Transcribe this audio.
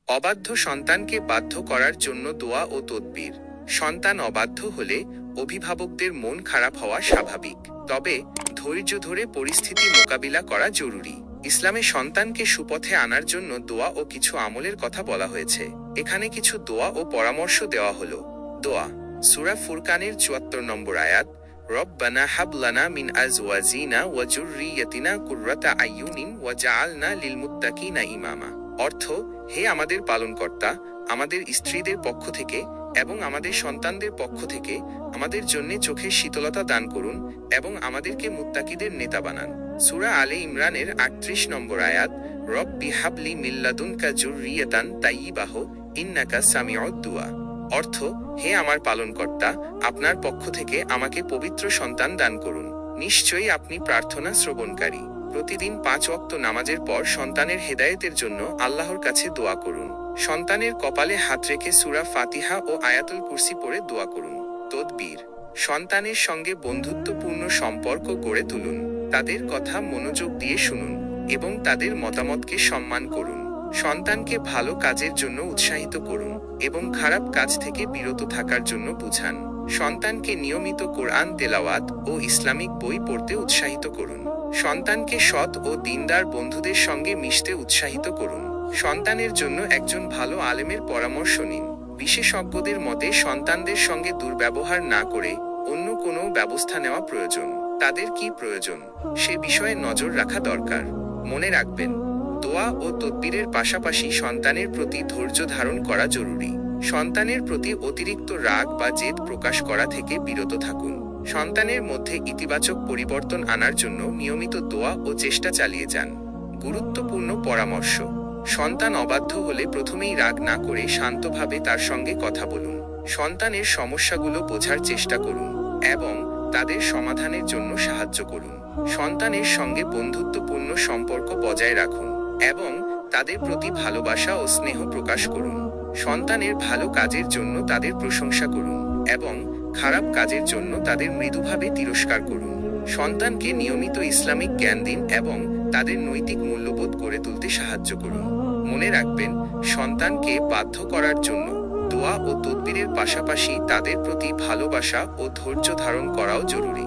অবাধ্য সন্তানকে বাধ্য করার জন্য দোয়া ও তদবির। সন্তান অবাধ্য হলে অভিভাবকদের মন খারাপ হওয়া স্বাভাবিক, তবে ধৈর্য ধরে পরিস্থিতি মোকাবিলা করা জরুরি। ইসলামে সন্তানকে সুপথে আনার জন্য দোয়া ও কিছু আমলের কথা বলা হয়েছে। এখানে কিছু দোয়া ও পরামর্শ দেওয়া হলো। দোয়া। সূরা ফুরকানের ৭৪ নম্বর আয়াত, রব্বানা হাব লানা মিন আজওয়াজিনা ওয়া যুররিয়াতিনা কুররাতা আইয়ুনিন ওয়াজআলনা লিল মুত্তাকিনা ইমামা। অর্থ, হে আমাদের পালনকর্তা, আমাদের স্ত্রীদের পক্ষ থেকে এবং আমাদের সন্তানদের পক্ষ থেকে আমাদের জন্য চোখের শীতলতা দান করুন এবং আমাদেরকে মুত্তাকিদের নেতা বানান। সূরা আলে ইমরানের ৩৮ নম্বর আয়াত, রব্বি হাবলি মিন লাদুনকা যুররিয়াতান তাইয়্যিবাহ ইন্নাকা সামিউদ দুআ। অর্থ, হে আমার পালনকর্তা, আপনার পক্ষ থেকে আমাকে পবিত্র সন্তান দান করুন, নিশ্চয়ই আপনি প্রার্থনা শ্রবণকারী। প্রতিদিন ৫ ওয়াক্ত নামাজের পর সন্তানের হেদায়েতের জন্য আল্লাহর কাছে দোয়া করুন। সন্তানের কপালে হাত রেখে সূরা ফাতিহা ও আয়াতুল কুরসি পড়ে দোয়া করুন। তদবির। সন্তানের সঙ্গে বন্ধুত্বপূর্ণ সম্পর্ক গড়ে তুলুন। তাদের কথা মনোযোগ দিয়ে শুনুন এবং তাদের মতামতকে সম্মান করুন। সন্তানকে ভালো কাজের জন্য উৎসাহিত করুন এবং খারাপ কাজ থেকে বিরত থাকার জন্য বুঝান। সন্তানকে নিয়মিত কোরআন তেলাওয়াত ও ইসলামিক বই পড়তে উৎসাহিত করুন। সন্তানকে সৎ ও দ্বীনদার বন্ধুদের সঙ্গে মিশতে উৎসাহিত করুন। সন্তানের জন্য একজন ভালো আলেমের পরামর্শ নিন। বিশেষজ্ঞদের মতে সন্তানদের সঙ্গে দুর্ব্যবহার না করে অন্য কোনো ব্যবস্থা নেওয়া প্রয়োজন। তাদের কি প্রয়োজন সে বিষয়ে নজর রাখা দরকার। মনে রাখবেন, দোয়া ও তদবিরের পাশাপাশি সন্তানের প্রতি ধৈর্য ধারণ করা জরুরি। সন্তানের প্রতি অতিরিক্ত রাগ বা জেদ প্রকাশ করা থেকে বিরত থাকুন। সন্তানের মধ্যে ইতিবাচক পরিবর্তন আনার জন্য নিয়মিত দোয়া ও চেষ্টা চালিয়ে যান। গুরুত্বপূর্ণ পরামর্শ। সন্তান অবাধ্য হলে প্রথমেই রাগ না করে শান্তভাবে তার সঙ্গে কথা বলুন। সন্তানের সমস্যাগুলো বোঝার চেষ্টা করুন এবং তাদের সমাধানের জন্য সাহায্য করুন। সন্তানের সঙ্গে বন্ধুত্বপূর্ণ সম্পর্ক বজায় রাখুন এবং তাদের প্রতি ভালোবাসা ও স্নেহ প্রকাশ করুন। সন্তানের ভালো কাজের জন্য তাদের প্রশংসা করুন এবং খারাপ কাজের জন্য তাদের মৃদুভাবে তিরস্কার করুন। সন্তানকে নিয়মিত ইসলামিক জ্ঞান দিন এবং তাদের নৈতিক মূল্যবোধ গড়ে তুলতে সাহায্য করুন। মনে রাখবেন, সন্তানকে বাধ্য করার জন্য দোয়া ও তদবিরের পাশাপাশি তাদের প্রতি ভালোবাসা ও ধৈর্য ধারণ করাও জরুরি।